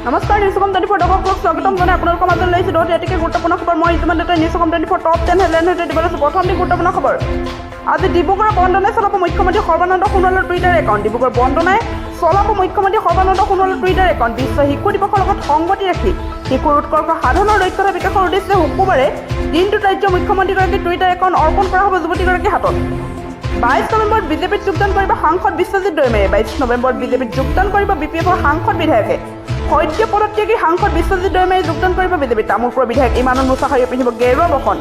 নমস্কাৰ নিউজ অসম 24 দৰ্শকক স্বাগতম জনাই আপোনালোকৰ মাজত লৈছোঁ অতিকে গুৰুত্বপূৰ্ণ খবৰ। মই ইতিমধ্যে নিউজ অসম 24 টপ 10 হেডলাইন সৈতে দিবলৈ আছোঁ। প্ৰথম গুৰুত্বপূৰ্ণ খবৰ। আজি ডিব্ৰুগড়ৰ বন্দনাই চলাব মুখ্যমন্ত্ৰী সৰ্বানন্দ সোণোৱালৰ টুইটাৰ একাউণ্ট। ডিব্ৰুগড় বন্দনাই চলাব মুখ্যমন্ত্ৰী সৰ্বানন্দ সোণোৱালৰ টুইটাৰ একাউণ্ট। বিশ্ব শিশু দিৱসৰ লগত সংগতি ৰাখি শিশুৰ উৎকৰ্ষ সাধনৰ দক্ষতা বিকাশৰ উদ্দেশ্যে শুকুৰবাৰে দিনটোত ৰাজ্যৰ মুখ্যমন্ত্ৰীগৰাকীৰ টুইটাৰ একাউণ্ট অৰ্পণ কৰা হ'ব যুৱতীগৰাকীৰ হাতত। 22 নৱেম্বৰত বিজেপিত যোগদান কৰিব সাংসদ বিশ্বজিৎ দৈমাৰীয়ে। 22 নৱেম্বৰত বিজেপিত যোগদান কৰিব বিপিএফৰ সাংসদ বিধায়কে। সদ্য পদত্যাগী সাংসদ বিশ্বজিৎ দৈমাৰীয়ে যোগদান কৰিব বিজেপিত। তামোলপুৰৰ বিধায়ক ইমানুল মুছাহাৰীয়ে পিন্ধিব গেৰুৱা বসন।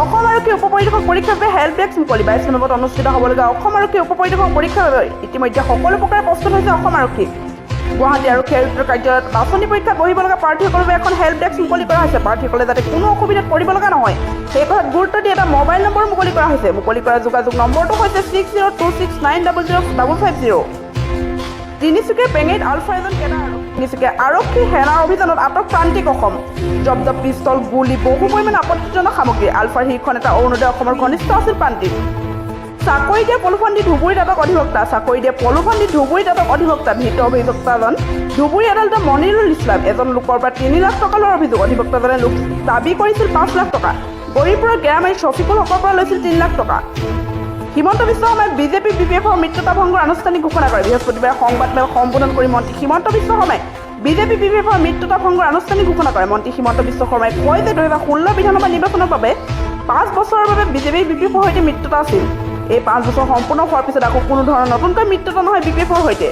অসম আৰক্ষী উপ পৰিদৰ্শক পৰীক্ষাৰ বাবে হেল্প ডেস্ক মুকলি। 22 নৱেম্বৰত অনুষ্ঠিত হ'বলগীয়া অসম আৰক্ষী উপ পৰিদৰ্শক পৰীক্ষাৰ বাবে ইতিমধ্যে সকলো প্ৰকাৰে প্ৰস্তুত হৈছে অসম আৰক্ষী। গুৱাহাটী আৰক্ষী আয়ুক্তৰ কাৰ্যালয়ত বাছনি পৰীক্ষাত বহিব লগা প্ৰাৰ্থীসকলৰ বাবে এখন হেল্প ডেস্ক মুকলি কৰা হৈছে। প্ৰাৰ্থীসকলে যাতে কোনো অসুবিধাত পৰিব লগা নহয় সেই কথাত গুৰুত্ব দি এটা মোবাইল নম্বৰ মুকলি কৰা হৈছে। মুকলি কৰা যোগাযোগ নম্বৰটো হৈছে 6026900550। তিনিচুকীয়া পেঙেইত আলফা এজন কেডাৰ। তিনিচুকীয়া আৰক্ষী সেনাৰ অভিযানত আটক প্ৰান্তিক অসম। জব্দ পিষ্টল, গুলী, বহু পৰিমাণে আপত্তিজনক সামগ্ৰী। আলফাৰ শীৰ্ষ নেতা অৰুণোদয় অসমৰ ঘনিষ্ঠ আছিল প্ৰান্তিক। চাকৰি দিয়া পলুফন্দি ধুবুৰী দাঁতক অধিবক্তা। চাকৰি দিয়া পলুফন্দি ধুবুৰী দাঁতক অধিবক্তা। ধৃত অভিযুক্তাজন ধুবুৰী আদালতৰ মনিৰুল ইছলাম। এজন লোকৰ পৰা 3 লাখ টকা লোৱাৰ অভিযোগ। অধিবক্তাজনে লোক দাবী কৰিছিল 5 লাখ টকা। গৌৰীপুৰৰ গেৰামাৰী শফিকুল হকৰ পৰা লৈছিল 3 লাখ টকা। হিমন্ত বিশ্ব শৰ্মাই বিজেপি বিপিএফৰ মিত্ৰতা ভংগৰ আনুষ্ঠানিক ঘোষণা কৰে। বৃহস্পতিবাৰে সংবাদমেল সম্বোধন কৰি মন্ত্ৰী হিমন্ত বিশ্ব শৰ্মাই বিজেপি বিপিএফৰ মিত্ৰতা ভংগৰ আনুষ্ঠানিক ঘোষণা কৰে। মন্ত্ৰী হিমন্ত বিশ্ব শৰ্মাই কয় যে 2016 বিধানসভা নিৰ্বাচনৰ বাবে 5 বছৰৰ বাবে বিজেপি বিপিএফৰ সৈতে মিত্ৰতা আছিল। এই 5 বছৰ সম্পূৰ্ণ হোৱাৰ পিছত আকৌ কোনো ধৰণৰ নতুনকৈ মিত্ৰতা নহয় বিপিএফৰ সৈতে।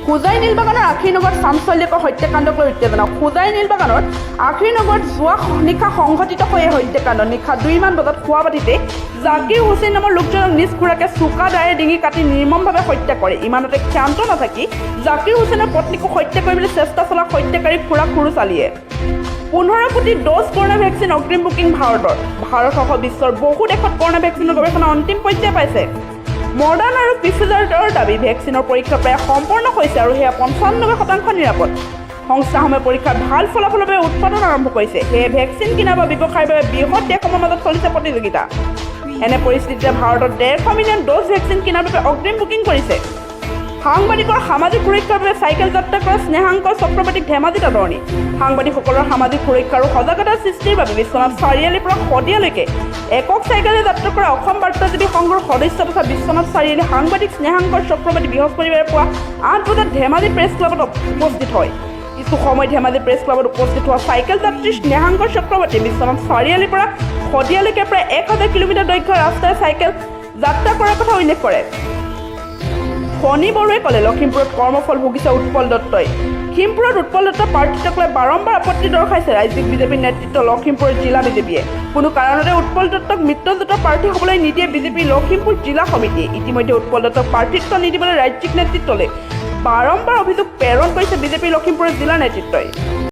খুজাই নীলবাগানৰ আখীৰনগৰত চাঞ্চল্যকৰ হত্যাকাণ্ডক লৈ উত্তেজনা। খুজাই নীলবাগানৰ আখীৰনগৰত যোৱা নিশা সংঘটিত হয় হত্যাকাণ্ড। নিশা 2 মান বজাত খোৱা বাটিতে জাকিৰ হুছেইন নামৰ লোকজনক নিজ খুৰাকে চোকা দাৰে ডিঙি কাটি নিৰ্মমভাৱে হত্যা কৰে। ইমানতে ক্ষান্ত নাথাকি জাকিৰ হুছেইনৰ পত্নীকো হত্যা কৰিবলৈ চেষ্টা চলোৱা হত্যাকাৰী খুৰা খুৰুচালিয়ে। 15 কোটি ড'জ কৰোণা ভেকচিন অগ্ৰিম বুকিং ভাৰতৰ। ভাৰতসহ বিশ্বৰ বহু দেশত কৰোণা ভেকচিনৰ গৱেষণা অন্তিম পৰ্যায় পাইছে। মডাৰ্ণ আৰু ফিফিজাৰৰ দাবী ভেকচিনৰ পৰীক্ষা প্ৰায় সম্পূৰ্ণ হৈছে আৰু সেয়া 95% নিৰাপদ। সংস্থাসমূহে পৰীক্ষাৰ ভাল ফলাফলৰ বাবে উৎপাদন আৰম্ভ কৰিছে। সেয়ে ভেকচিন কিনা বা ব্যৱসায়ৰ বাবে বৃহৎ দেশসমূহৰ মাজত চলিছে প্ৰতিযোগিতা। এনে পৰিস্থিতিতে ভাৰতত 150 মিলিয়ন ড'জ ভেকচিন কিনাৰ বাবে অগ্ৰিম বুকিং কৰিছে। সাংবাদিকৰ সামাজিক সুৰক্ষাৰ বাবে চাইকেল যাত্ৰা কৰা স্নেহাংকৰ চক্ৰৱৰ্তীক ধেমাজিত আদৰণি। সাংবাদিকসকলৰ সামাজিক সুৰক্ষা আৰু সজাগতাৰ সৃষ্টিৰ বাবে বিশ্বনাথ চাৰিআলিৰ পৰা শদিয়ালৈকে একক চাইকেলে যাত্ৰা কৰা অসম বাৰ্তাজীৱী সংঘৰ সদস্য তথা বিশ্বনাথ চাৰিআলি সাংবাদিক স্নেহাংকৰ চক্ৰৱৰ্তী বৃহস্পতিবাৰে পুৱা 8 বজাত ধেমাজি প্ৰেছ ক্লাবত উপস্থিত হয়। কিছু সময় ধেমাজি প্ৰেছ ক্লাবত উপস্থিত হোৱা চাইকেল যাত্ৰী স্নেহাংকৰ চক্ৰৱৰ্তী বিশ্বনাথ চাৰিআলিৰ পৰা শদিয়ালৈকে প্ৰায় 1000 কিলোমিটাৰ দৈৰ্ঘ্যৰ ৰাস্তাৰে চাইকেল যাত্ৰা কৰাৰ কথা উল্লেখ কৰে। ফণী বৰুৱাই ক'লে লখিমপুৰত কৰ্মফল ভুগিছে উৎপল দত্তই। লখিমপুৰত উৎপল দত্তৰ প্ৰাৰ্থিত্বক লৈ বাৰম্বাৰ আপত্তি দৰ্শাইছে ৰাজ্যিক বিজেপিৰ নেতৃত্ব লখিমপুৰ জিলা বিজেপিয়ে। কোনো কাৰণতে উৎপল দত্তক মিত্ৰজোঁটৰ প্ৰাৰ্থী হ'বলৈ নিদিয়ে বিজেপিৰ লখিমপুৰ জিলা সমিতিয়ে। ইতিমধ্যে উৎপল দত্তক প্ৰাৰ্থিত্ব নিদিবলৈ ৰাজ্যিক নেতৃত্বলৈ বাৰম্বাৰ অভিযোগ প্ৰেৰণ কৰিছে বিজেপিৰ লখিমপুৰ জিলা নেতৃত্বই।